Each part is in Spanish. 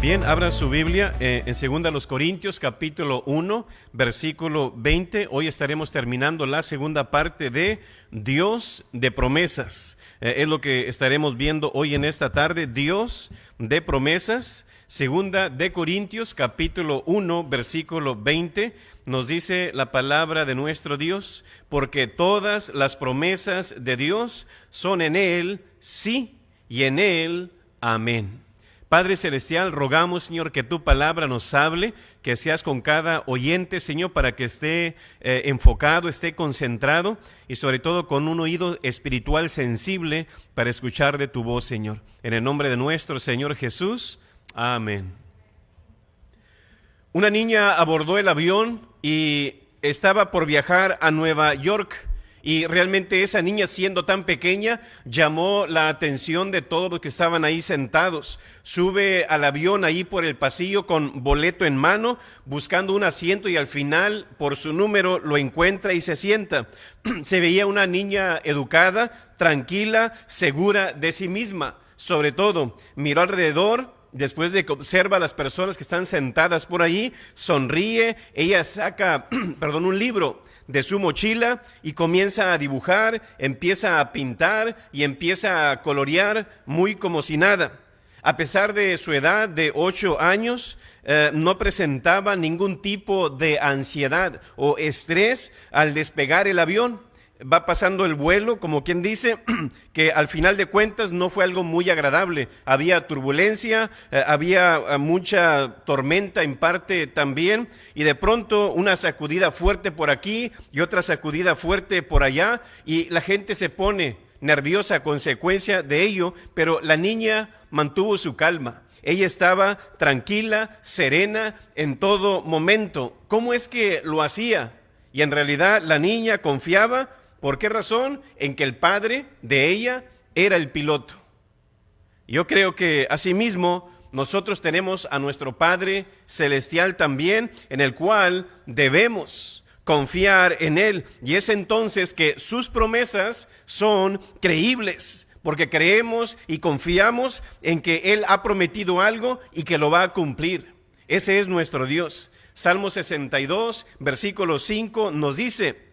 Bien, abran su Biblia en 2 Corintios capítulo 1, versículo 20. Hoy estaremos terminando la segunda parte de Dios de promesas. Es lo que estaremos viendo hoy en esta tarde, Dios de promesas. 2 Corintios capítulo 1, versículo 20, nos dice la palabra de nuestro Dios: porque todas las promesas de Dios son en Él sí y en Él amén. Padre Celestial, rogamos, Señor, que tu palabra nos hable, que seas con cada oyente, Señor, para que esté enfocado, esté concentrado y sobre todo con un oído espiritual sensible para escuchar de tu voz, Señor. En el nombre de nuestro Señor Jesús, amén. Una niña abordó el avión y estaba por viajar a Nueva York. Y realmente esa niña, siendo tan pequeña, llamó la atención de todos los que estaban ahí sentados. Sube al avión ahí por el pasillo con boleto en mano, buscando un asiento, y al final, por su número, lo encuentra y se sienta. Se veía una niña educada, tranquila, segura de sí misma. Sobre todo, miró alrededor. Después de que observa a las personas que están sentadas por ahí, sonríe. Ella saca, un libro de su mochila y comienza a dibujar, empieza a pintar y empieza a colorear muy como si nada. A pesar de su edad de 8 años, no presentaba ningún tipo de ansiedad o estrés al despegar el avión. Va pasando el vuelo, como quien dice, que al final de cuentas no fue algo muy agradable. Había turbulencia, había mucha tormenta en parte también, y de pronto una sacudida fuerte por aquí y otra sacudida fuerte por allá, y la gente se pone nerviosa a consecuencia de ello, pero la niña mantuvo su calma. Ella estaba tranquila, serena en todo momento. ¿Cómo es que lo hacía? Y en realidad la niña confiaba. ¿Por qué razón? En que el padre de ella era el piloto. Yo creo que asimismo nosotros tenemos a nuestro Padre Celestial también, en el cual debemos confiar en Él. Y es entonces que sus promesas son creíbles, porque creemos y confiamos en que Él ha prometido algo y que lo va a cumplir. Ese es nuestro Dios. Salmo 62, versículo 5 nos dice: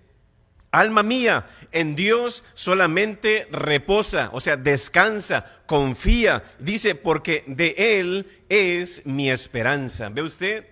alma mía, en Dios solamente reposa, o sea, descansa, confía. Dice, porque de Él es mi esperanza. ¿Ve usted?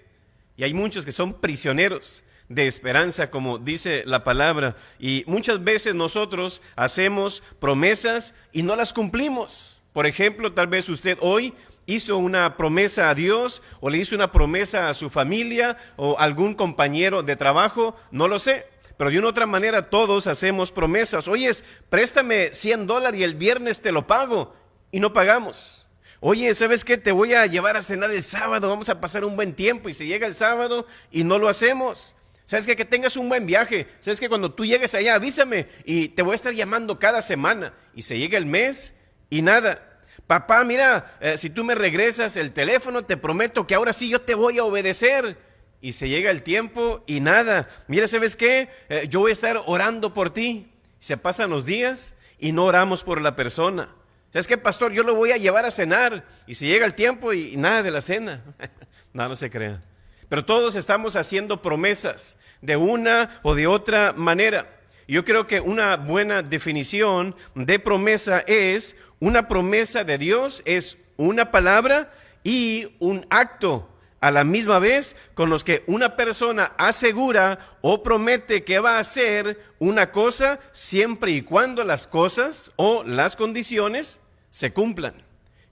Y hay muchos que son prisioneros de esperanza, como dice la palabra. Y muchas veces nosotros hacemos promesas y no las cumplimos. Por ejemplo, tal vez usted hoy hizo una promesa a Dios, o le hizo una promesa a su familia o algún compañero de trabajo, no lo sé. Pero de una u otra manera todos hacemos promesas. Oye, préstame $100 y el viernes te lo pago, y no pagamos. Oye, ¿sabes qué? Te voy a llevar a cenar el sábado, vamos a pasar un buen tiempo, y se llega el sábado y no lo hacemos. ¿Sabes qué? Que tengas un buen viaje. ¿Sabes qué? Cuando tú llegues allá, avísame y te voy a estar llamando cada semana. Y se llega el mes y nada. Papá, mira, si tú me regresas el teléfono, te prometo que ahora sí yo te voy a obedecer. Y se llega el tiempo y nada. Mira, ¿sabes qué? Yo voy a estar orando por ti. Se pasan los días y no oramos por la persona. ¿Sabes qué, pastor? Yo lo voy a llevar a cenar. Y se llega el tiempo y nada de la cena. No se crea. Pero todos estamos haciendo promesas de una o de otra manera. Yo creo que una buena definición de promesa es: una promesa de Dios es una palabra y un acto a la misma vez, con los que una persona asegura o promete que va a hacer una cosa siempre y cuando las cosas o las condiciones se cumplan.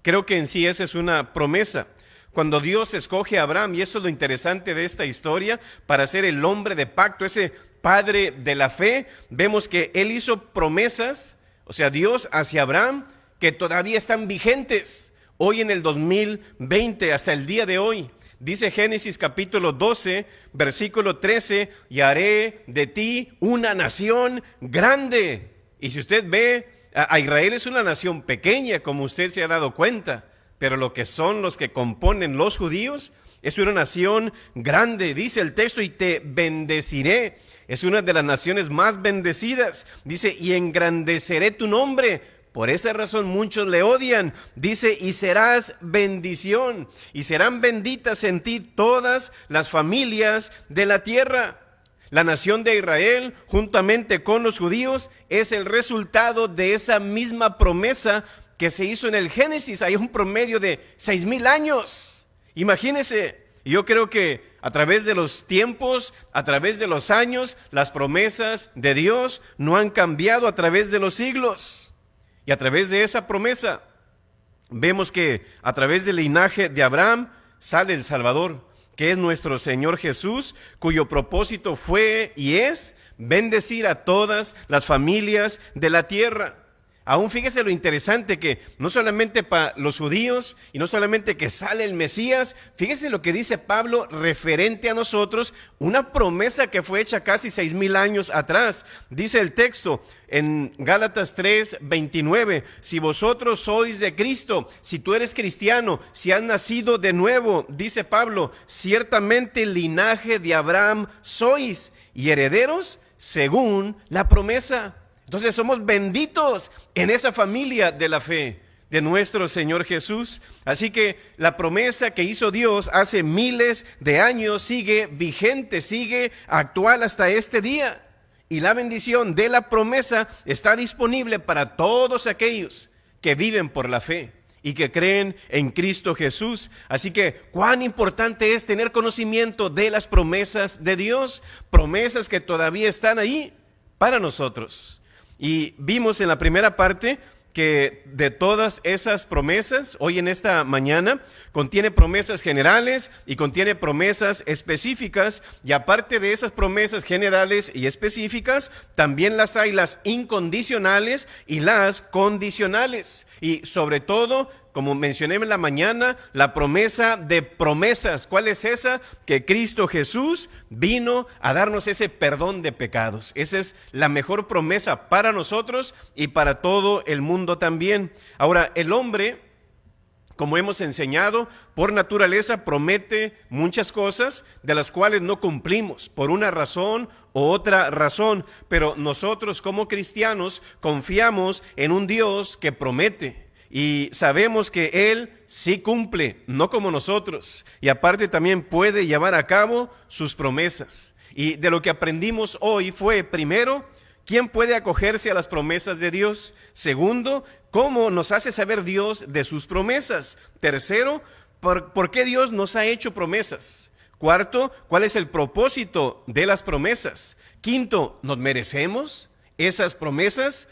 Creo que en sí esa es una promesa. Cuando Dios escoge a Abraham, y eso es lo interesante de esta historia, para ser el hombre de pacto, ese padre de la fe, vemos que él hizo promesas, o sea, Dios hacia Abraham, que todavía están vigentes hoy en el 2020, hasta el día de hoy. Dice Génesis capítulo 12, versículo 13, y haré de ti una nación grande. Y si usted ve, a Israel es una nación pequeña, como usted se ha dado cuenta, pero lo que son los que componen los judíos es una nación grande. Dice el texto, y te bendeciré. Es una de las naciones más bendecidas. Dice, y engrandeceré tu nombre Por esa razón muchos le odian. Dice, y serás bendición, y serán benditas en ti todas las familias de la tierra. La nación de Israel, juntamente con los judíos, es el resultado de esa misma promesa que se hizo en el Génesis. Hay un promedio de 6,000 años. Imagínense, yo creo que a través de los tiempos, a través de los años, las promesas de Dios no han cambiado a través de los siglos. Y a través de esa promesa, vemos que a través del linaje de Abraham sale el Salvador, que es nuestro Señor Jesús, cuyo propósito fue y es bendecir a todas las familias de la tierra. Aún fíjese lo interesante que no solamente para los judíos y no solamente que sale el Mesías, fíjese lo que dice Pablo referente a nosotros, una promesa que fue hecha casi 6,000 años atrás. Dice el texto en Gálatas 3:29, si vosotros sois de Cristo, si tú eres cristiano, si has nacido de nuevo, dice Pablo, ciertamente linaje de Abraham sois y herederos según la promesa. Entonces somos benditos en esa familia de la fe de nuestro Señor Jesús. Así que la promesa que hizo Dios hace miles de años sigue vigente, sigue actual hasta este día. Y la bendición de la promesa está disponible para todos aquellos que viven por la fe y que creen en Cristo Jesús. Así que cuán importante es tener conocimiento de las promesas de Dios, promesas que todavía están ahí para nosotros. Y vimos en la primera parte que de todas esas promesas, hoy en esta mañana, contiene promesas generales y contiene promesas específicas. Y aparte de esas promesas generales y específicas, también las hay las incondicionales y las condicionales. Y sobre todo, como mencioné en la mañana, la promesa de promesas. ¿Cuál es esa? Que Cristo Jesús vino a darnos ese perdón de pecados. Esa es la mejor promesa para nosotros y para todo el mundo también. Ahora, el hombre, como hemos enseñado, por naturaleza promete muchas cosas de las cuales no cumplimos por una razón u otra razón, pero nosotros como cristianos confiamos en un Dios que promete. Y sabemos que Él sí cumple, no como nosotros. Y aparte también puede llevar a cabo sus promesas. Y de lo que aprendimos hoy fue, primero, ¿quién puede acogerse a las promesas de Dios? Segundo, ¿cómo nos hace saber Dios de sus promesas? Tercero, ¿por qué Dios nos ha hecho promesas? Cuarto, ¿cuál es el propósito de las promesas? Quinto, ¿nos merecemos esas promesas?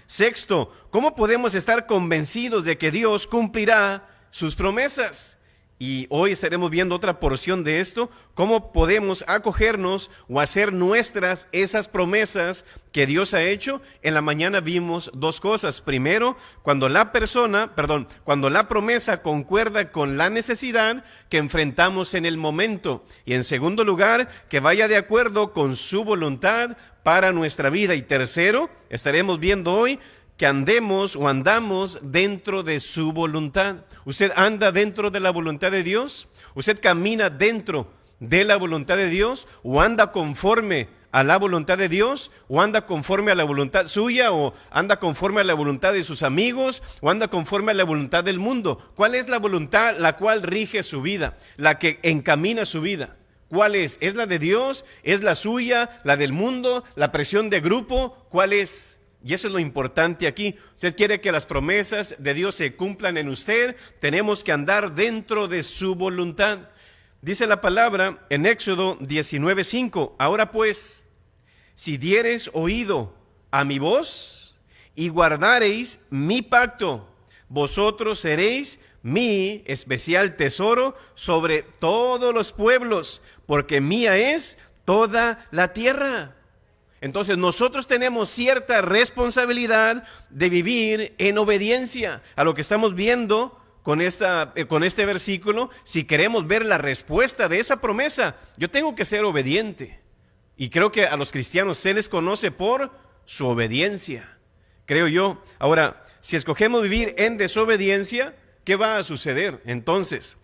Sexto, ¿cómo podemos estar convencidos de que Dios cumplirá sus promesas? Y hoy estaremos viendo otra porción de esto, cómo podemos acogernos o hacer nuestras esas promesas que Dios ha hecho. En la mañana vimos dos cosas. Primero, cuando la promesa concuerda con la necesidad que enfrentamos en el momento. Y en segundo lugar, que vaya de acuerdo con su voluntad para nuestra vida. Y tercero, estaremos viendo hoy que andamos dentro de su voluntad. ¿Usted anda dentro de la voluntad de Dios? ¿Usted camina dentro de la voluntad de Dios? ¿O anda conforme a la voluntad de Dios? ¿O anda conforme a la voluntad suya? ¿O anda conforme a la voluntad de sus amigos? ¿O anda conforme a la voluntad del mundo? ¿Cuál es la voluntad la cual rige su vida? La que encamina su vida. ¿Cuál es? ¿Es la de Dios? ¿Es la suya? ¿La del mundo? ¿La presión de grupo? ¿Cuál es? Y eso es lo importante aquí. Usted quiere que las promesas de Dios se cumplan en usted, tenemos que andar dentro de su voluntad. Dice la palabra en Éxodo 19:5, ahora pues, si diereis oído a mi voz y guardareis mi pacto, vosotros seréis mi especial tesoro sobre todos los pueblos, porque mía es toda la tierra. Entonces nosotros tenemos cierta responsabilidad de vivir en obediencia a lo que estamos viendo con este versículo. Si queremos ver la respuesta de esa promesa, yo tengo que ser obediente. Y creo que a los cristianos se les conoce por su obediencia, creo yo. Ahora, si escogemos vivir en desobediencia, ¿qué va a suceder? Entonces,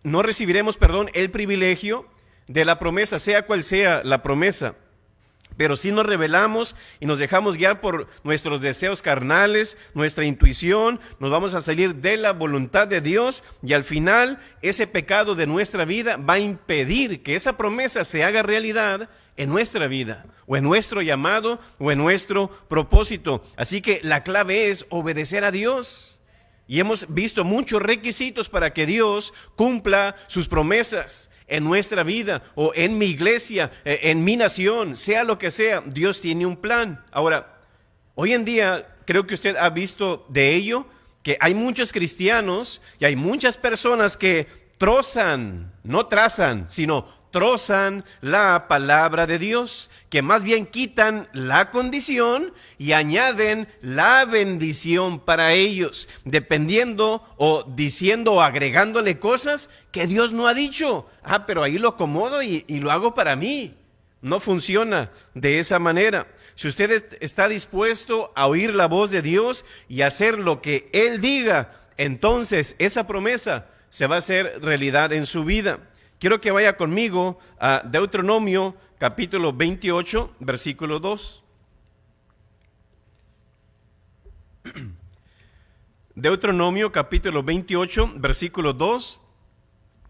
no recibiremos el privilegio de la promesa, sea cual sea la promesa. Pero si nos rebelamos y nos dejamos guiar por nuestros deseos carnales, nuestra intuición, nos vamos a salir de la voluntad de Dios y al final ese pecado de nuestra vida va a impedir que esa promesa se haga realidad en nuestra vida, o en nuestro llamado, o en nuestro propósito. Así que la clave es obedecer a Dios. Y hemos visto muchos requisitos para que Dios cumpla sus promesas en nuestra vida o en mi iglesia, en mi nación, sea lo que sea. Dios tiene un plan. Ahora, hoy en día creo que usted ha visto de ello, que hay muchos cristianos y hay muchas personas que trozan, no trazan, sino trozan la palabra de Dios, que más bien quitan la condición y añaden la bendición para ellos, dependiendo o diciendo o agregándole cosas que Dios no ha dicho. Pero ahí lo acomodo y lo hago para mí. No funciona de esa manera. Si usted está dispuesto a oír la voz de Dios y hacer lo que Él diga, entonces esa promesa se va a hacer realidad en su vida. Quiero que vaya conmigo a Deuteronomio capítulo 28, versículo 2. Deuteronomio capítulo 28, versículo 2,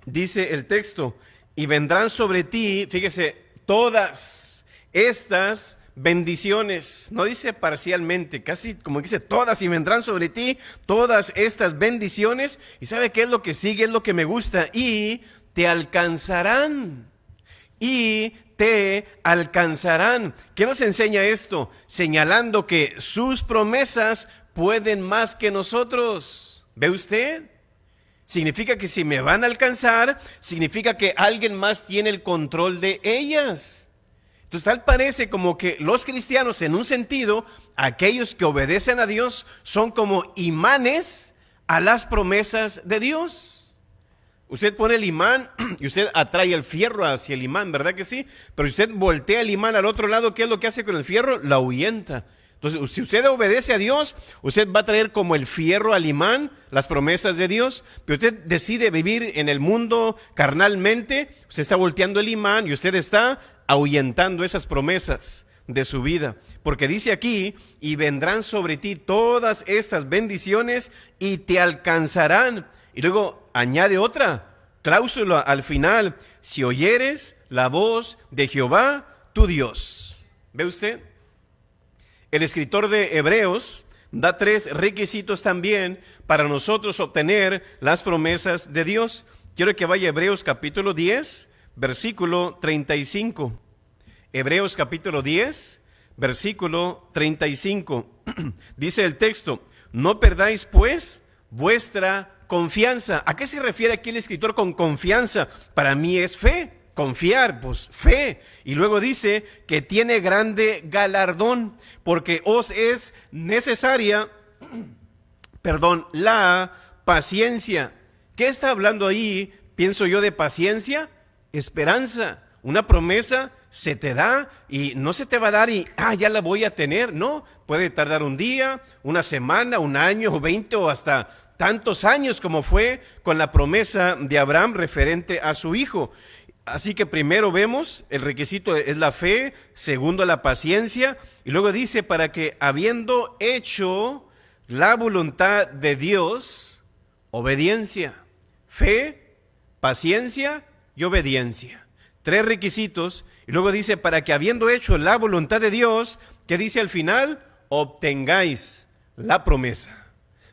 dice el texto: y vendrán sobre ti, fíjese, todas estas bendiciones. No dice parcialmente, casi como dice todas, y vendrán sobre ti todas estas bendiciones. ¿Y sabe qué es lo que sigue? Es lo que me gusta. Y te alcanzarán. Y te alcanzarán. ¿Qué nos enseña esto? Señalando que sus promesas pueden más que nosotros. ¿Ve usted? Significa que si me van a alcanzar, significa que alguien más tiene el control de ellas. Entonces tal parece como que los cristianos, en un sentido, aquellos que obedecen a Dios, son como imanes a las promesas de Dios. Usted pone el imán y usted atrae el fierro hacia el imán, ¿verdad que sí? Pero si usted voltea el imán al otro lado, ¿qué es lo que hace con el fierro? La ahuyenta. Entonces, si usted obedece a Dios, usted va a traer como el fierro al imán las promesas de Dios. Pero usted decide vivir en el mundo carnalmente, usted está volteando el imán y usted está ahuyentando esas promesas de su vida. Porque dice aquí: y vendrán sobre ti todas estas bendiciones y te alcanzarán. Y luego añade otra cláusula al final: si oyeres la voz de Jehová, tu Dios. ¿Ve usted? El escritor de Hebreos da 3 requisitos también para nosotros obtener las promesas de Dios. Quiero que vaya a Hebreos capítulo 10, versículo 35. Hebreos capítulo 10, versículo 35. Dice el texto: no perdáis pues vuestra confianza. ¿A qué se refiere aquí el escritor con confianza? Para mí es fe, confiar, pues fe. Y luego dice que tiene grande galardón, porque os es necesaria, la paciencia. ¿Qué está hablando ahí? Pienso yo de paciencia, esperanza. Una promesa se te da y no se te va a dar y ya la voy a tener. No, puede tardar un día, una semana, un año, o 20 o hasta tantos años, como fue con la promesa de Abraham referente a su hijo. Así que primero vemos, el requisito es la fe, segundo la paciencia, y luego dice: para que habiendo hecho la voluntad de Dios, obediencia. Fe, paciencia y obediencia. 3 requisitos. Y luego dice: para que habiendo hecho la voluntad de Dios, ¿qué dice al final? Obtengáis la promesa.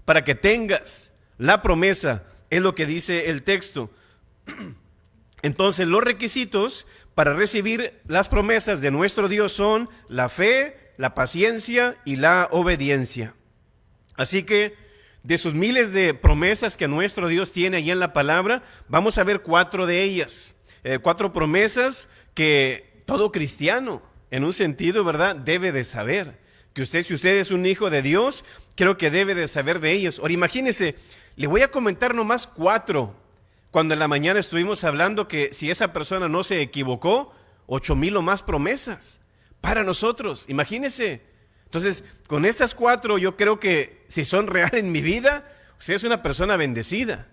Para que tengas la promesa, es lo que dice el texto. Entonces, los requisitos para recibir las promesas de nuestro Dios son la fe, la paciencia y la obediencia. Así que, de sus miles de promesas que nuestro Dios tiene allí en la palabra, vamos a ver 4 de ellas. 4 promesas que todo cristiano, en un sentido, ¿verdad?, debe de saber. Que usted, si usted es un hijo de Dios, creo que debe de saber de ellos. Ahora imagínese, le voy a comentar nomás 4. Cuando en la mañana estuvimos hablando que si esa persona no se equivocó, 8,000 o más promesas para nosotros. Imagínese. Entonces, con estas 4 yo creo que si son reales en mi vida, usted es una persona bendecida.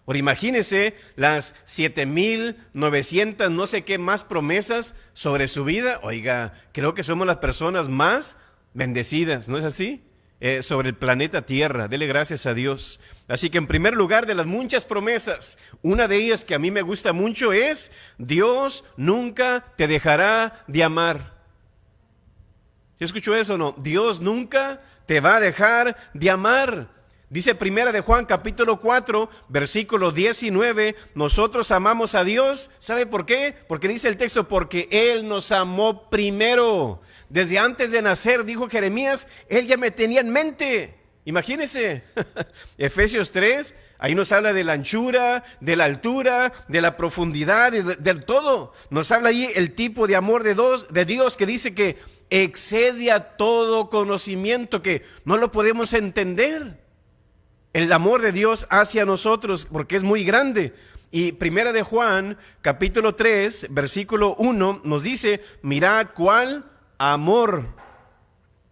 Ahora imagínese las 7,900 no sé qué más promesas sobre su vida. Oiga, creo que somos las personas más bendecidas, ¿no es así? Sobre el planeta Tierra. Dele gracias a Dios. Así que en primer lugar, de las muchas promesas, una de ellas que a mí me gusta mucho es: Dios nunca te dejará de amar. ¿Sí escuchó eso o no? Dios nunca te va a dejar de amar. Dice Primera de Juan capítulo 4 versículo 19, nosotros amamos a Dios. ¿Sabe por qué? Porque dice el texto, porque Él nos amó primero. Desde antes de nacer, dijo Jeremías, Él ya me tenía en mente. Imagínense. Efesios 3, ahí nos habla de la anchura, de la altura, de la profundidad, de todo. Nos habla ahí el tipo de amor de Dios que dice que excede a todo conocimiento, que no lo podemos entender. El amor de Dios hacia nosotros, porque es muy grande. Y Primera de Juan, capítulo 3, versículo 1, nos dice, mirad cuál amor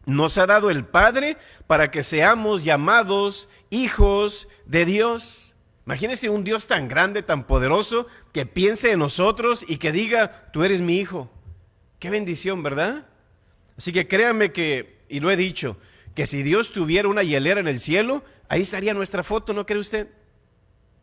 nos ha dado el Padre para que seamos llamados hijos de Dios. Imagínense un Dios tan grande, tan poderoso, que piense en nosotros y que diga, tú eres mi hijo. Qué bendición, ¿verdad? Así que créanme que, y lo he dicho, que si Dios tuviera una hielera en el cielo, ahí estaría nuestra foto, ¿no cree usted?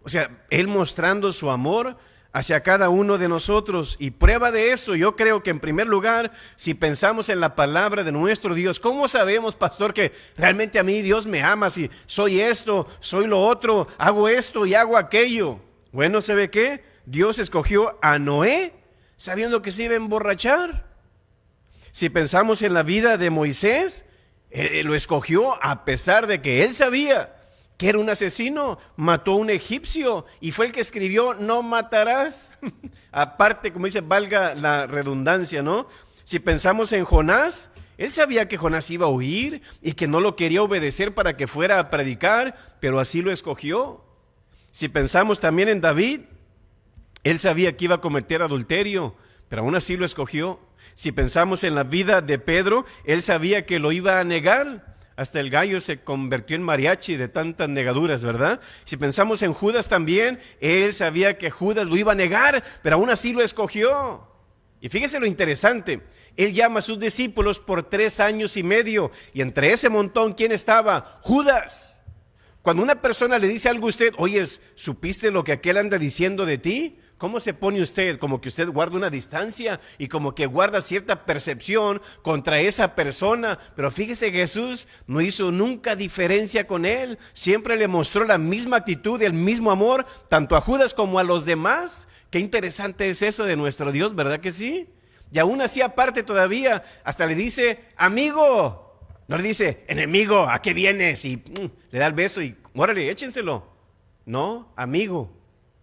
O sea, Él mostrando su amor hacia cada uno de nosotros. Y prueba de eso, yo creo que en primer lugar, si pensamos en la palabra de nuestro Dios, ¿cómo sabemos, pastor, que realmente a mí Dios me ama? Si soy esto, soy lo otro, hago esto y hago aquello. Bueno, ¿sabe qué? Dios escogió a Noé sabiendo que se iba a emborrachar. Si pensamos en la vida de Moisés, lo escogió a pesar de que él sabía que era un asesino, mató a un egipcio y fue el que escribió no matarás. Aparte, como dice, valga la redundancia, ¿no? Si pensamos en Jonás, él sabía que Jonás iba a huir y que no lo quería obedecer para que fuera a predicar, pero así lo escogió. Si pensamos también en David, él sabía que iba a cometer adulterio, pero aún así lo escogió. Si pensamos en la vida de Pedro, él sabía que lo iba a negar. Hasta el gallo se convirtió en mariachi de tantas negaduras, ¿verdad? Si pensamos en Judas también, él sabía que Judas lo iba a negar, pero aún así lo escogió. Y fíjese lo interesante, él llama a sus discípulos por 3 años y medio, y entre ese montón, ¿quién estaba? Judas. Cuando una persona le dice algo a usted, oye, ¿supiste lo que aquel anda diciendo de ti? ¿Cómo se pone usted? Como que usted guarda una distancia y como que guarda cierta percepción contra esa persona. Pero fíjese, Jesús no hizo nunca diferencia con él. Siempre le mostró la misma actitud y el mismo amor, tanto a Judas como a los demás. Qué interesante es eso de nuestro Dios, ¿verdad que sí? Y aún así aparte todavía, hasta le dice, amigo. No le dice, enemigo, ¿a qué vienes? Y le da el beso y, órale, échenselo. No, amigo,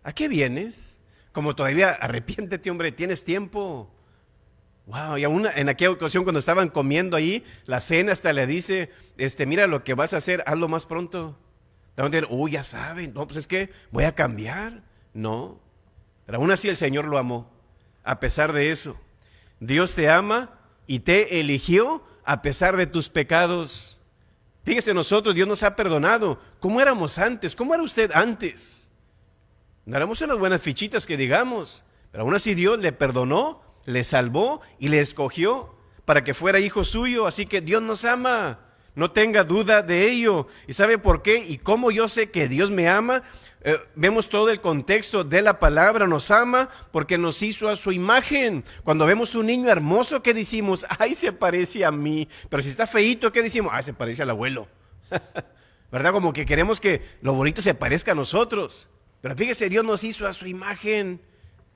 ¿a qué vienes? Como todavía, arrepiéntete, hombre, tienes tiempo. Wow, y aún en aquella ocasión cuando estaban comiendo ahí, la cena hasta le dice, mira lo que vas a hacer, hazlo más pronto. Ya saben, no, pues es que voy a cambiar. No, pero aún así el Señor lo amó. A pesar de eso, Dios te ama y te eligió a pesar de tus pecados. Fíjese, nosotros, Dios nos ha perdonado. ¿Cómo éramos antes? ¿Cómo era usted antes? No éramos unas buenas fichitas que digamos, pero aún así Dios le perdonó, le salvó y le escogió para que fuera hijo suyo. Así que Dios nos ama, no tenga duda de ello. ¿Y sabe por qué? ¿Y cómo yo sé que Dios me ama? Vemos todo el contexto de la palabra. Nos ama porque nos hizo a su imagen. Cuando vemos un niño hermoso, ¿qué decimos? Ay, se parece a mí. Pero si está feíto, ¿qué decimos? Ay, se parece al abuelo. ¿Verdad? Como que queremos que lo bonito se parezca a nosotros. Pero fíjese, Dios nos hizo a su imagen.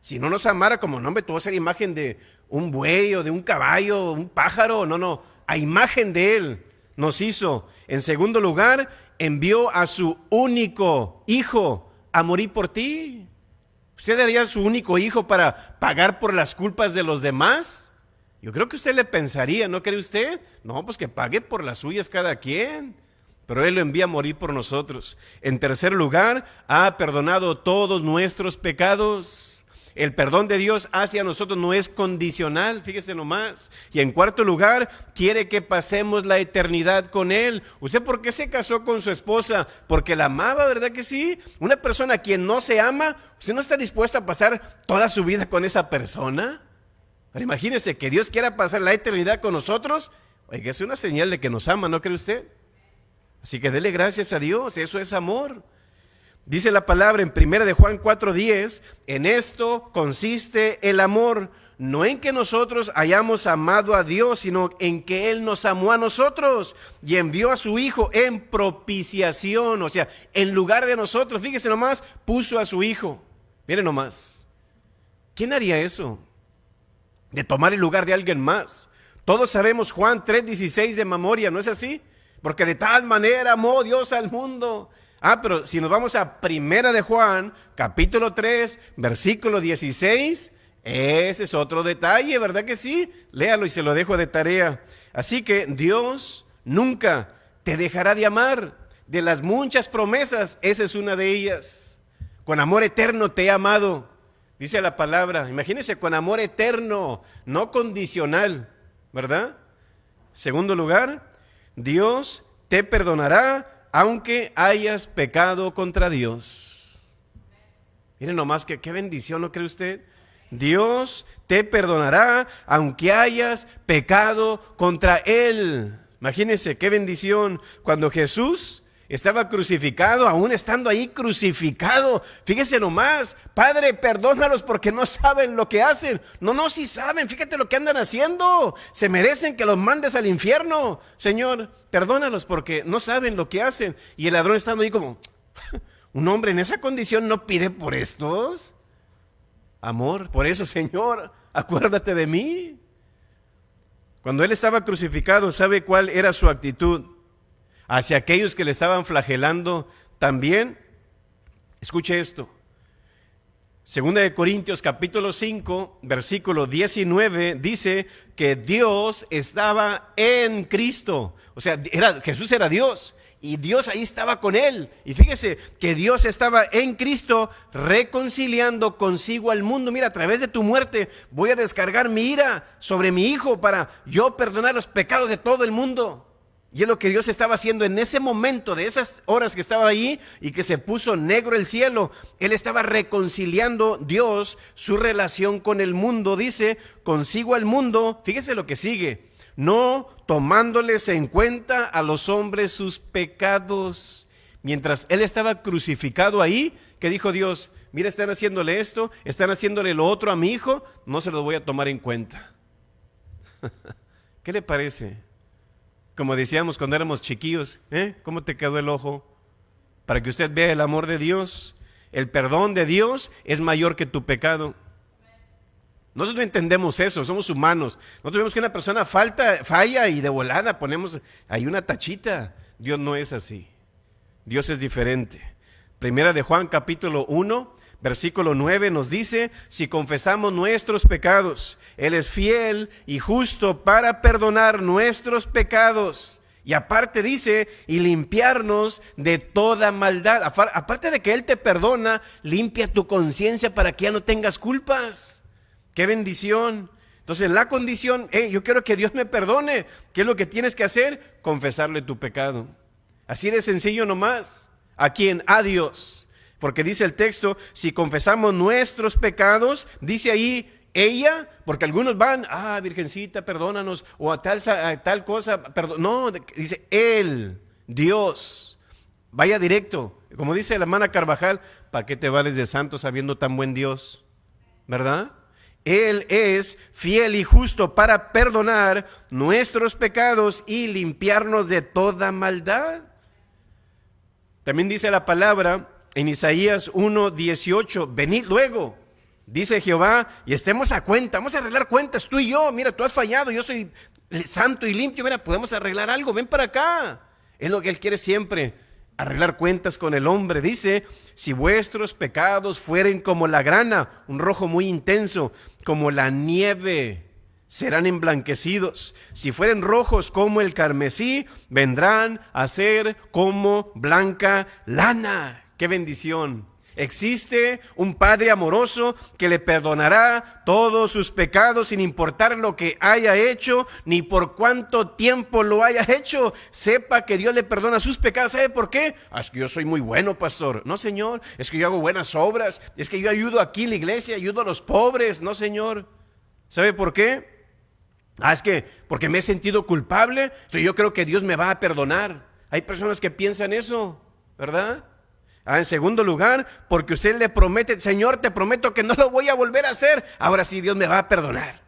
Si no nos amara como nombre, tú vas a ser imagen de un buey o de un caballo, un pájaro. No, a imagen de Él nos hizo. En segundo lugar, envió a su único hijo a morir por ti. ¿Usted daría a su único hijo para pagar por las culpas de los demás? Yo creo que usted le pensaría, ¿no cree usted? No, pues que pague por las suyas cada quien. Pero Él lo envía a morir por nosotros. En tercer lugar, ha perdonado todos nuestros pecados. El perdón de Dios hacia nosotros no es condicional, fíjese nomás. Y en cuarto lugar, quiere que pasemos la eternidad con Él. ¿Usted por qué se casó con su esposa? Porque la amaba, ¿verdad que sí? Una persona a quien no se ama, ¿usted no está dispuesto a pasar toda su vida con esa persona? Pero imagínese que Dios quiera pasar la eternidad con nosotros. Oiga, es una señal de que nos ama, ¿no cree usted? Así que dele gracias a Dios, eso es amor. Dice la palabra en 1 de Juan 4:10, en esto consiste el amor, no en que nosotros hayamos amado a Dios, sino en que Él nos amó a nosotros y envió a su Hijo en propiciación, o sea, en lugar de nosotros, fíjese nomás, puso a su Hijo. Miren nomás, ¿quién haría eso? De tomar el lugar de alguien más. Todos sabemos Juan 3:16 de memoria, ¿no es así? Porque de tal manera amó Dios al mundo. Pero si nos vamos a 1 de Juan, capítulo 3, versículo 16, ese es otro detalle, ¿verdad que sí? Léalo y se lo dejo de tarea. Así que Dios nunca te dejará de amar. De las muchas promesas, esa es una de ellas. Con amor eterno te he amado, dice la palabra. Imagínense, con amor eterno, no condicional, ¿verdad? Segundo lugar, Dios te perdonará aunque hayas pecado contra Dios. Miren nomás que qué bendición, ¿no cree usted? Dios te perdonará aunque hayas pecado contra Él. Imagínense qué bendición. Cuando Jesús estaba crucificado, aún estando ahí crucificado, fíjese nomás, Padre, perdónalos porque no saben lo que hacen. No, sí saben, fíjate lo que andan haciendo. Se merecen que los mandes al infierno. Señor, perdónalos porque no saben lo que hacen. Y el ladrón estando ahí como, un hombre en esa condición no pide por estos. Amor, por eso, Señor, acuérdate de mí. Cuando Él estaba crucificado, ¿sabe cuál era su actitud hacia aquellos que le estaban flagelando también? Escuche esto. Segunda de Corintios capítulo 5, versículo 19, dice que Dios estaba en Cristo. O sea, Jesús era Dios y Dios ahí estaba con Él. Y fíjese que Dios estaba en Cristo reconciliando consigo al mundo. Mira, a través de tu muerte voy a descargar mi ira sobre mi Hijo para yo perdonar los pecados de todo el mundo. Y es lo que Dios estaba haciendo en ese momento, de esas horas que estaba ahí y que se puso negro el cielo. Él estaba reconciliando, Dios, su relación con el mundo. Dice, consigo al mundo, fíjese lo que sigue, no tomándoles en cuenta a los hombres sus pecados. Mientras Él estaba crucificado ahí, ¿qué dijo Dios? Mira, están haciéndole esto, están haciéndole lo otro a mi hijo, no se lo voy a tomar en cuenta. ¿Qué le parece? Como decíamos cuando éramos chiquillos, ¿cómo te quedó el ojo? Para que usted vea el amor de Dios. El perdón de Dios es mayor que tu pecado. Nosotros no entendemos eso, somos humanos. Nosotros vemos que una persona falla y de volada ponemos ahí una tachita. Dios no es así. Dios es diferente. Primera de Juan capítulo 1, versículo 9 nos dice, si confesamos nuestros pecados, Él es fiel y justo para perdonar nuestros pecados. Y aparte dice, y limpiarnos de toda maldad. Aparte de que Él te perdona, limpia tu conciencia para que ya no tengas culpas. ¡Qué bendición! Entonces la condición, yo quiero que Dios me perdone. ¿Qué es lo que tienes que hacer? Confesarle tu pecado. Así de sencillo nomás. ¿A quién? A Dios. Porque dice el texto, si confesamos nuestros pecados, dice ahí, ella, porque algunos van, Virgencita, perdónanos, o a tal cosa, perdón. No, dice Él, Dios. Vaya directo. Como dice la hermana Carvajal, ¿para qué te vales de santo sabiendo tan buen Dios? ¿Verdad? Él es fiel y justo para perdonar nuestros pecados y limpiarnos de toda maldad. También dice la palabra en Isaías 1:18, venid luego, dice Jehová, y estemos a cuenta, vamos a arreglar cuentas, tú y yo. Mira, tú has fallado, yo soy santo y limpio, mira, podemos arreglar algo, ven para acá. Es lo que Él quiere siempre, arreglar cuentas con el hombre. Dice, si vuestros pecados fueren como la grana, un rojo muy intenso, como la nieve, serán emblanquecidos. Si fueren rojos como el carmesí, vendrán a ser como blanca lana. ¡Qué bendición! Existe un Padre amoroso que le perdonará todos sus pecados sin importar lo que haya hecho ni por cuánto tiempo lo haya hecho. Sepa que Dios le perdona sus pecados. ¿Sabe por qué? Es que yo soy muy bueno, pastor. No, señor, es que yo hago buenas obras. Es que yo ayudo aquí en la iglesia, ayudo a los pobres. No, señor. ¿Sabe por qué? Es que porque me he sentido culpable, entonces yo creo que Dios me va a perdonar. Hay personas que piensan eso, ¿verdad? En segundo lugar, porque usted le promete, Señor, te prometo que no lo voy a volver a hacer. Ahora sí Dios me va a perdonar.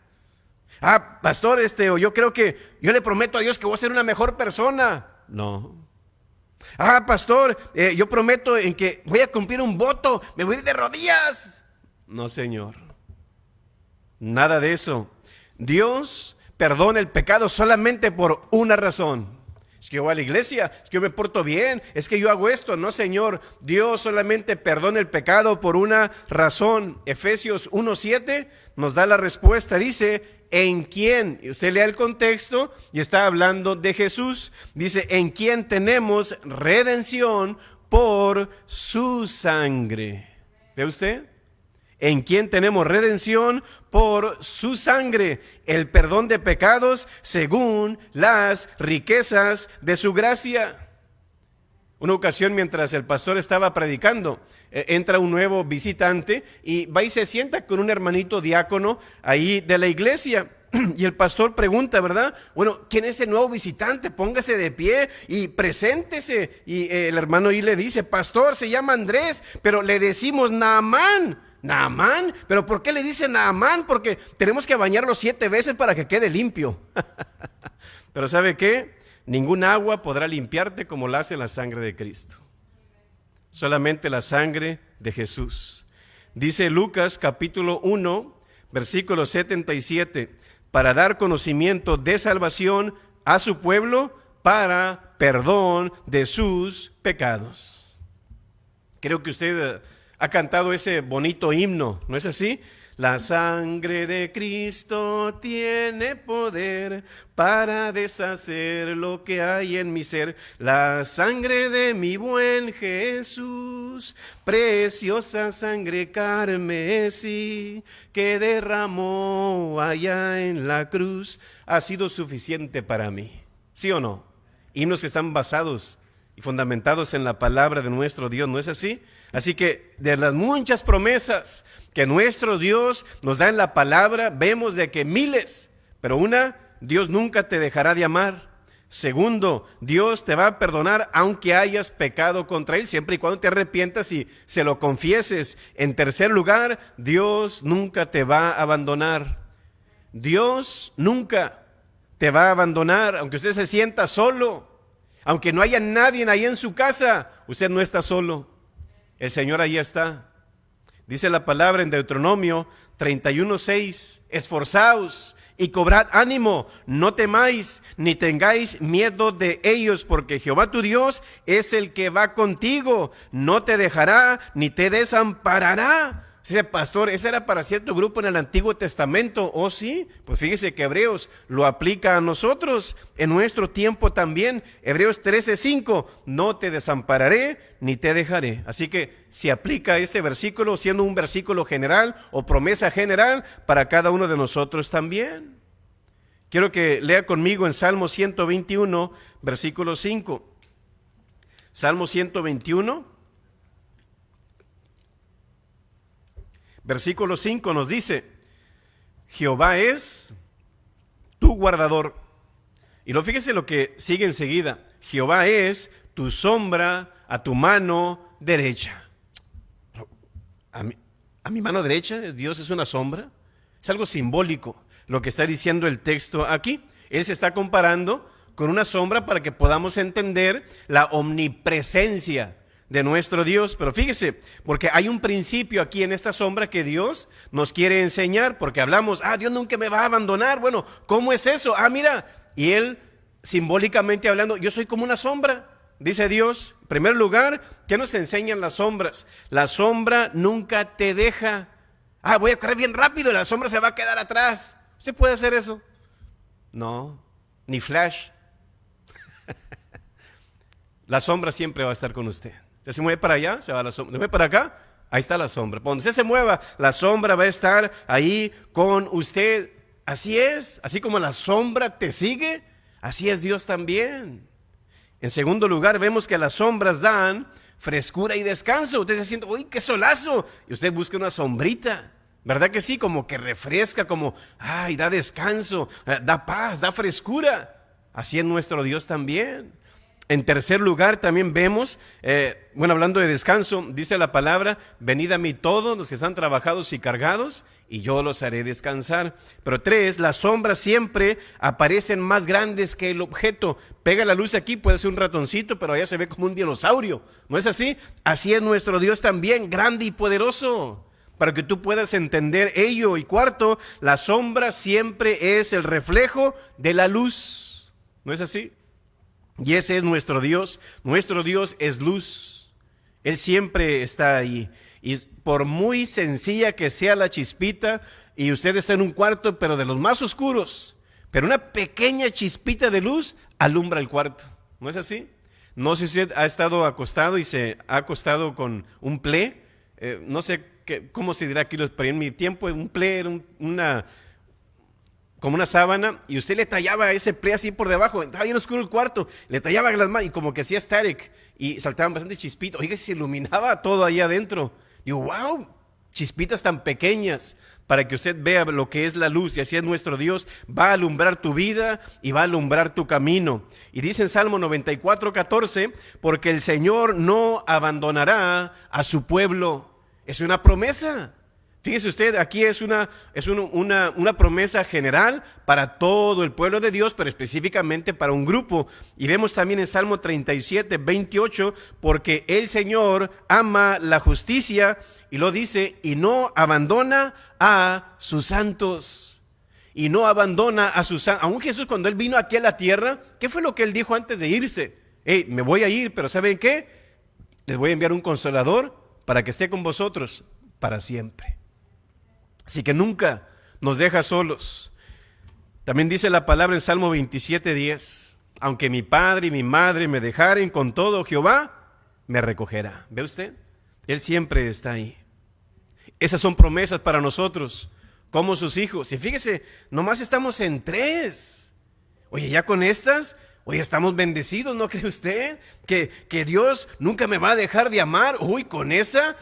Pastor, o yo creo que yo le prometo a Dios que voy a ser una mejor persona. No. Pastor, yo prometo en que voy a cumplir un voto, me voy a ir de rodillas. No, Señor. Nada de eso. Dios perdona el pecado solamente por una razón. Es que yo voy a la iglesia, es que yo me porto bien, es que yo hago esto. No, Señor, Dios solamente perdona el pecado por una razón. Efesios 1:7 nos da la respuesta. Dice, ¿en quién? Y usted lea el contexto y está hablando de Jesús. Dice, ¿en quién tenemos redención por su sangre? ¿Ve usted? En quien tenemos redención por su sangre, el perdón de pecados según las riquezas de su gracia. Una ocasión, mientras el pastor estaba predicando, entra un nuevo visitante y va y se sienta con un hermanito diácono ahí de la iglesia. Y el pastor pregunta, ¿verdad? Bueno, ¿quién es el nuevo visitante? Póngase de pie y preséntese. Y el hermano ahí le dice, pastor, se llama Andrés, pero le decimos Naamán. ¿Naamán? ¿Pero por qué le dicen Naamán? Porque tenemos que bañarlo 7 veces para que quede limpio. Pero ¿sabe qué? Ningún agua podrá limpiarte como la hace la sangre de Cristo. Solamente la sangre de Jesús. Dice Lucas capítulo 1, versículo 77, para dar conocimiento de salvación a su pueblo para perdón de sus pecados. Creo que usted ha cantado ese bonito himno, ¿no es así? La sangre de Cristo tiene poder para deshacer lo que hay en mi ser. La sangre de mi buen Jesús, preciosa sangre carmesí, que derramó allá en la cruz, ha sido suficiente para mí. ¿Sí o no? Himnos que están basados y fundamentados en la palabra de nuestro Dios, ¿no es así? Así que de las muchas promesas que nuestro Dios nos da en la palabra, vemos de que miles, pero una, Dios nunca te dejará de amar. Segundo, Dios te va a perdonar aunque hayas pecado contra Él, siempre y cuando te arrepientas y se lo confieses. En tercer lugar, Dios nunca te va a abandonar. Dios nunca te va a abandonar, aunque usted se sienta solo, aunque no haya nadie ahí en su casa, usted no está solo. El Señor ahí está. Dice la palabra en Deuteronomio 31:6, esforzaos y cobrad ánimo, no temáis ni tengáis miedo de ellos, porque Jehová tu Dios es el que va contigo, no te dejará ni te desamparará. Dice, pastor, ese era para cierto grupo en el Antiguo Testamento. ¿Oh, sí? Pues fíjese que Hebreos lo aplica a nosotros en nuestro tiempo también. Hebreos 13:5, no te desampararé ni te dejaré. Así que se aplica este versículo siendo un versículo general o promesa general para cada uno de nosotros también. Quiero que lea conmigo en Salmo 121, versículo 5. Salmo 121. Versículo 5 nos dice, Jehová es tu guardador. Y luego fíjese lo que sigue enseguida, Jehová es tu sombra a tu mano derecha. A mi mano derecha, Dios es una sombra. Es algo simbólico lo que está diciendo el texto aquí. Él se está comparando con una sombra para que podamos entender la omnipresencia de nuestro Dios. Pero fíjese, porque hay un principio aquí en esta sombra que Dios nos quiere enseñar, porque hablamos, Dios nunca me va a abandonar. Bueno, ¿cómo es eso? Mira, y Él simbólicamente hablando, yo soy como una sombra, dice Dios. En primer lugar, ¿qué nos enseñan las sombras? La sombra nunca te deja. Voy a correr bien rápido y la sombra se va a quedar atrás. ¿Usted puede hacer eso? No, ni Flash. La sombra siempre va a estar con usted. Usted se mueve para allá, se va a la sombra. Se mueve para acá, ahí está la sombra. Cuando usted se mueva, la sombra va a estar ahí con usted. Así es, así como la sombra te sigue, así es Dios también. En segundo lugar, vemos que las sombras dan frescura y descanso. Usted se siente, uy, qué solazo, y usted busca una sombrita, ¿verdad que sí? Como que refresca, como, ay, da descanso, da paz, da frescura. Así es nuestro Dios también. En tercer lugar, también vemos, hablando de descanso, dice la palabra, venid a mí todos los que están trabajados y cargados, y yo los haré descansar. Pero tres, las sombras siempre aparecen más grandes que el objeto. Pega la luz aquí, puede ser un ratoncito, pero allá se ve como un dinosaurio. ¿No es así? Así es nuestro Dios también, grande y poderoso, para que tú puedas entender ello. Y cuarto, la sombra siempre es el reflejo de la luz. ¿No es así? Y ese es nuestro Dios. Nuestro Dios es luz. Él siempre está ahí. Y por muy sencilla que sea la chispita, y usted está en un cuarto, pero de los más oscuros, pero una pequeña chispita de luz alumbra el cuarto. ¿No es así? No sé si usted ha estado acostado y se ha acostado con un ple. No sé cómo se dirá aquí, pero en mi tiempo un ple era como una sábana, y usted le tallaba ese ple así por debajo, estaba bien oscuro el cuarto, le tallaba las manos y como que hacía static y saltaban bastante chispitas. Oiga, se iluminaba todo ahí adentro. Digo, wow, chispitas tan pequeñas para que usted vea lo que es la luz. Y así es nuestro Dios, va a alumbrar tu vida y va a alumbrar tu camino. Y dice en Salmo 94:14, porque el Señor no abandonará a su pueblo. Es una promesa. Fíjese usted, aquí es una promesa general para todo el pueblo de Dios, pero específicamente para un grupo. Y vemos también en Salmo 37:28, porque el Señor ama la justicia, y lo dice, y no abandona a sus santos. Y no abandona a sus santos. Aún Jesús, cuando Él vino aquí a la tierra, ¿qué fue lo que Él dijo antes de irse? Hey, me voy a ir, pero ¿saben qué? Les voy a enviar un consolador para que esté con vosotros para siempre. Así que nunca nos deja solos. También dice la palabra en Salmo 27:10, aunque mi padre y mi madre me dejaren, con todo Jehová me recogerá. ¿Ve usted? Él siempre está ahí. Esas son promesas para nosotros, como sus hijos. Y fíjese, nomás estamos en 3. Oye, ya con estas, oye, estamos bendecidos, ¿no cree usted? Que Dios nunca me va a dejar de amar. Uy, con esa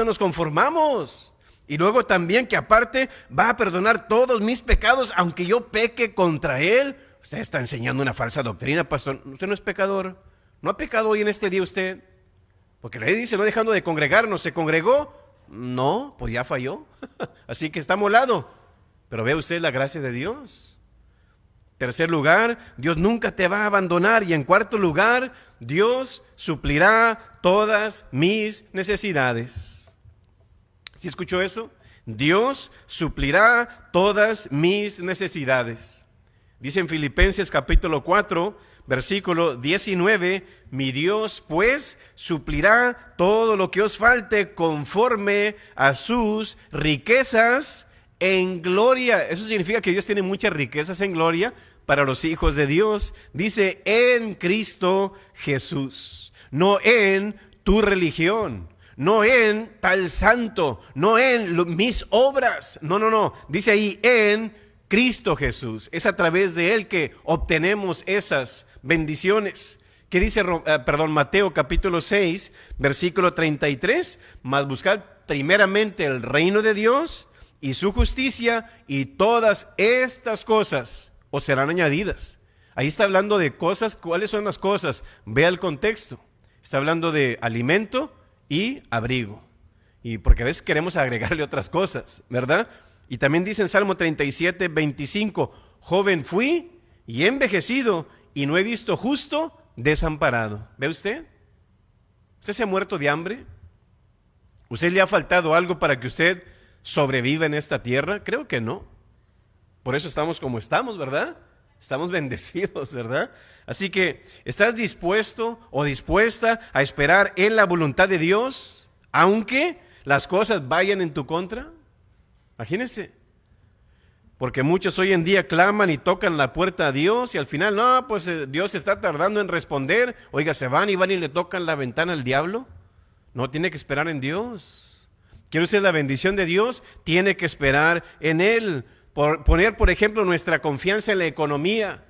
nos conformamos. Y luego también que aparte va a perdonar todos mis pecados, aunque yo peque contra Él. Usted está enseñando una falsa doctrina, pastor. Usted no es pecador. ¿No ha pecado hoy en este día usted? Porque la ley dice, no dejando de congregarnos. ¿Se congregó? No, pues ya falló. Así que está molado. Pero ve usted la gracia de Dios. Tercer lugar, Dios nunca te va a abandonar. Y en cuarto lugar, Dios suplirá todas mis necesidades. ¿Sí escuchó eso? Dios suplirá todas mis necesidades. Dice en Filipenses capítulo 4, versículo 19, mi Dios pues suplirá todo lo que os falte conforme a sus riquezas en gloria. Eso significa que Dios tiene muchas riquezas en gloria para los hijos de Dios. Dice en Cristo Jesús, no en tu religión, no en tal santo, no en mis obras, no, dice ahí en Cristo Jesús. Es a través de Él que obtenemos esas bendiciones. ¿Qué dice Mateo capítulo 6, versículo 33? Mas buscad primeramente el reino de Dios y su justicia, y todas estas cosas os serán añadidas. Ahí está hablando de cosas. ¿Cuáles son las cosas? Vea el contexto. Está hablando de alimento y abrigo, y porque a veces queremos agregarle otras cosas, ¿verdad? Y también dice en Salmo 37:25, joven fui y he envejecido y no he visto justo desamparado. ¿Ve usted? ¿Usted se ha muerto de hambre? ¿Usted le ha faltado algo para que usted sobreviva en esta tierra? Creo que no. Por eso estamos como estamos, ¿verdad? Estamos bendecidos, ¿verdad? Así que, ¿estás dispuesto o dispuesta a esperar en la voluntad de Dios, aunque las cosas vayan en tu contra? Imagínense. Porque muchos hoy en día claman y tocan la puerta a Dios, y al final, no, pues Dios está tardando en responder. Oiga, se van y le tocan la ventana al diablo. No, tiene que esperar en Dios. ¿Quiere usted la bendición de Dios? Tiene que esperar en Él. Poner, por ejemplo, nuestra confianza en la economía,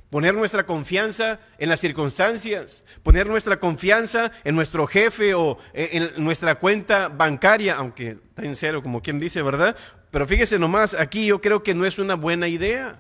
poner nuestra confianza en las circunstancias, poner nuestra confianza en nuestro jefe o en nuestra cuenta bancaria, aunque está en cero, como quien dice, ¿verdad? Pero fíjese nomás, aquí yo creo que no es una buena idea.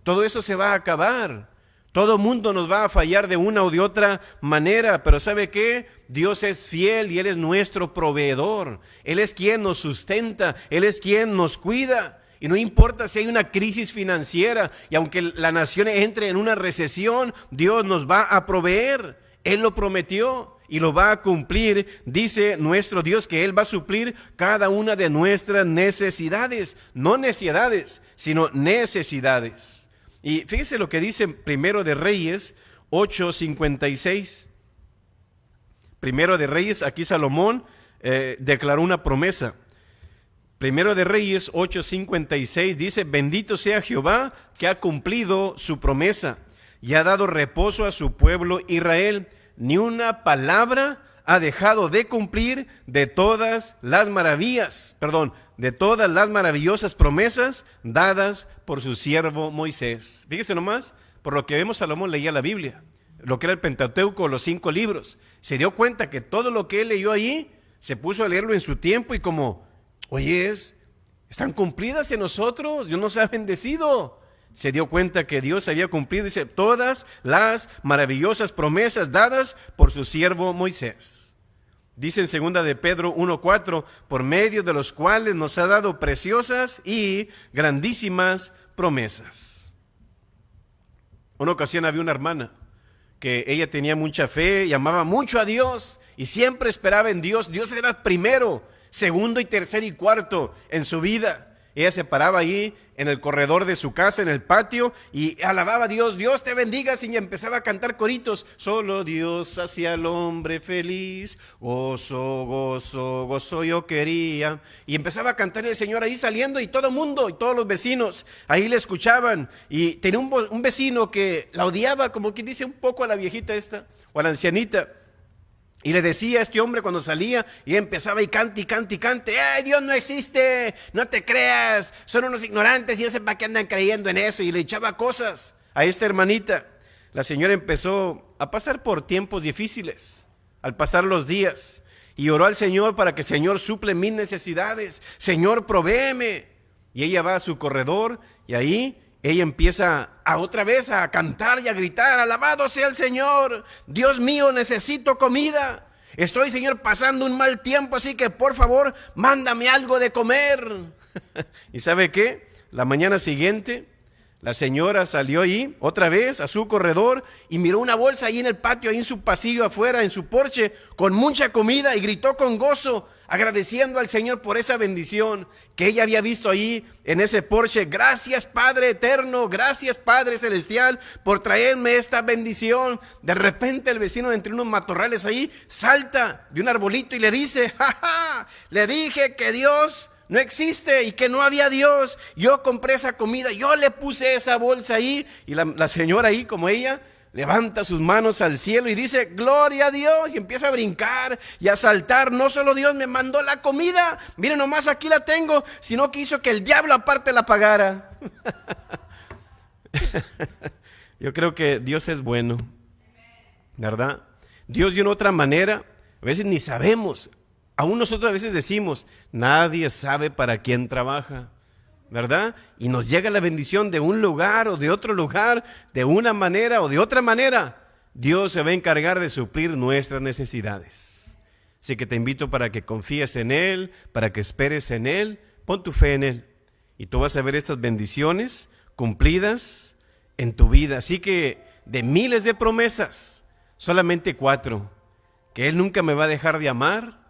Todo eso se va a acabar. Todo mundo nos va a fallar de una o de otra manera, pero ¿sabe qué? Dios es fiel y Él es nuestro proveedor. Él es quien nos sustenta, Él es quien nos cuida. Y no importa si hay una crisis financiera y aunque la nación entre en una recesión, Dios nos va a proveer. Él lo prometió y lo va a cumplir. Dice nuestro Dios que Él va a suplir cada una de nuestras necesidades. No necesidades, sino necesidades. Y fíjese lo que dice Primero de Reyes 8:56. Primero de Reyes, aquí Salomón declaró una promesa. Primero de Reyes 8:56 dice: bendito sea Jehová que ha cumplido su promesa y ha dado reposo a su pueblo Israel. Ni una palabra ha dejado de cumplir de todas las maravillosas promesas dadas por su siervo Moisés. Fíjese nomás, por lo que vemos, Salomón leía la Biblia, lo que era el Pentateuco, los 5 libros. Se dio cuenta que todo lo que él leyó allí, se puso a leerlo en su tiempo y como, oye, están cumplidas en nosotros, Dios nos ha bendecido. Se dio cuenta que Dios había cumplido, dice, todas las maravillosas promesas dadas por su siervo Moisés. Dice en 2 de Pedro 1:4, por medio de los cuales nos ha dado preciosas y grandísimas promesas. Una ocasión había una hermana que ella tenía mucha fe y amaba mucho a Dios y siempre esperaba en Dios. Dios era primero, segundo y tercero y cuarto en su vida. Ella se paraba ahí en el corredor de su casa, en el patio, y alababa a Dios. Dios te bendiga, y empezaba a cantar coritos. Solo Dios hacía al hombre feliz. Gozo, gozo, gozo yo quería. Y empezaba a cantar el Señor ahí saliendo, y todo el mundo, y todos los vecinos ahí le escuchaban. Y tenía un vecino que la odiaba, como quien dice, un poco a la viejita esta, o a la ancianita. Y le decía a este hombre cuando salía y empezaba y cante y cante y cante: ¡ay, Dios no existe! No te creas, son unos ignorantes y no sé para qué andan creyendo en eso. Y le echaba cosas a esta hermanita. La señora empezó a pasar por tiempos difíciles al pasar los días y oró al Señor para que el Señor suple mis necesidades. Señor, provéeme. Y ella va a su corredor y ahí ella empieza otra vez a cantar y a gritar: alabado sea el Señor, Dios mío, necesito comida. Estoy, Señor, pasando un mal tiempo, así que por favor, mándame algo de comer. ¿Y sabe qué? La mañana siguiente, la señora salió ahí otra vez a su corredor y miró una bolsa ahí en el patio, ahí en su pasillo afuera, en su porche, con mucha comida, y gritó con gozo, agradeciendo al Señor por esa bendición que ella había visto ahí en ese porche. Gracias, Padre eterno, gracias, Padre celestial, por traerme esta bendición. De repente el vecino, entre unos matorrales ahí, salta de un arbolito y le dice: ¡ja, ja! Le dije que Dios no existe y que no había Dios. Yo compré esa comida, yo le puse esa bolsa ahí. Y la señora ahí, como ella, levanta sus manos al cielo y dice: gloria a Dios, y empieza a brincar y a saltar. No solo Dios me mandó la comida, miren nomás, aquí la tengo, sino que hizo que el diablo aparte la pagara. Yo creo que Dios es bueno, ¿verdad? Dios de una otra manera, a veces ni sabemos. Aún nosotros a veces decimos: nadie sabe para quién trabaja, ¿verdad? Y nos llega la bendición de un lugar o de otro lugar, de una manera o de otra manera. Dios se va a encargar de suplir nuestras necesidades. Así que te invito para que confíes en Él, para que esperes en Él, pon tu fe en Él. Y tú vas a ver estas bendiciones cumplidas en tu vida. Así que de miles de promesas, solamente 4: que Él nunca me va a dejar de amar.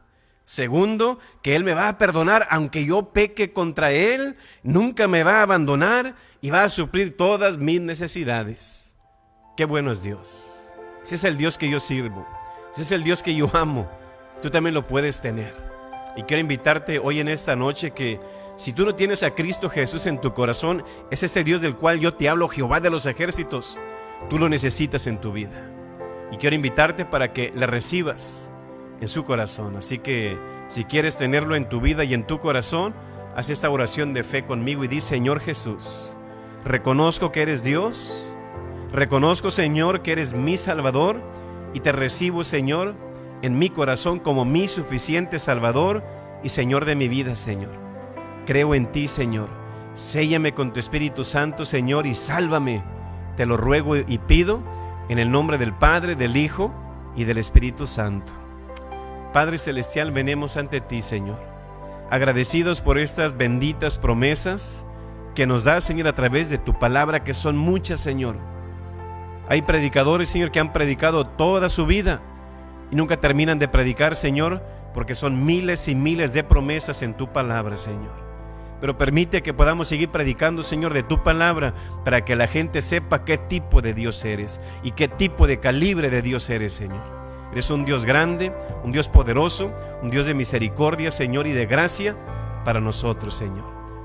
Segundo, que Él me va a perdonar aunque yo peque contra Él, nunca me va a abandonar y va a suplir todas mis necesidades. Qué bueno es Dios. Ese es el Dios que yo sirvo, ese es el Dios que yo amo. Tú también lo puedes tener. Y quiero invitarte hoy en esta noche que si tú no tienes a Cristo Jesús en tu corazón, es este Dios del cual yo te hablo, Jehová de los ejércitos. Tú lo necesitas en tu vida. Y quiero invitarte para que le recibas en su corazón. Así que Si quieres tenerlo en tu vida y en tu corazón, haz esta oración de fe conmigo y di: Señor Jesús, reconozco que eres Dios, reconozco, Señor, que eres mi Salvador, y te recibo, Señor, en mi corazón como mi suficiente Salvador y Señor de mi vida, Señor. Creo en ti, Señor. Séllame con tu Espíritu Santo, Señor, y sálvame. Te lo ruego y pido en el nombre del Padre, del Hijo y del Espíritu Santo. Padre Celestial, venimos ante ti, Señor, agradecidos por estas benditas promesas que nos das, Señor, a través de tu palabra, que son muchas, Señor. Hay predicadores, Señor, que han predicado toda su vida y nunca terminan de predicar, Señor, porque son miles y miles de promesas en tu palabra, Señor. Pero permite que podamos seguir predicando, Señor, de tu palabra, para que la gente sepa qué tipo de Dios eres y qué tipo de calibre de Dios eres, Señor. Eres un Dios grande, un Dios poderoso, un Dios de misericordia, Señor, y de gracia para nosotros, Señor.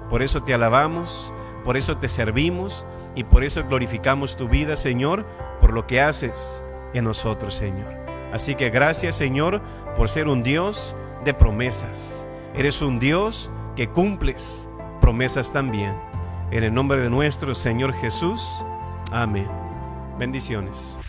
Por eso te alabamos, por eso te servimos y por eso glorificamos tu vida, Señor, por lo que haces en nosotros, Señor. Así que gracias, Señor, por ser un Dios de promesas. Eres un Dios que cumples promesas también. En el nombre de nuestro Señor Jesús. Amén. Bendiciones.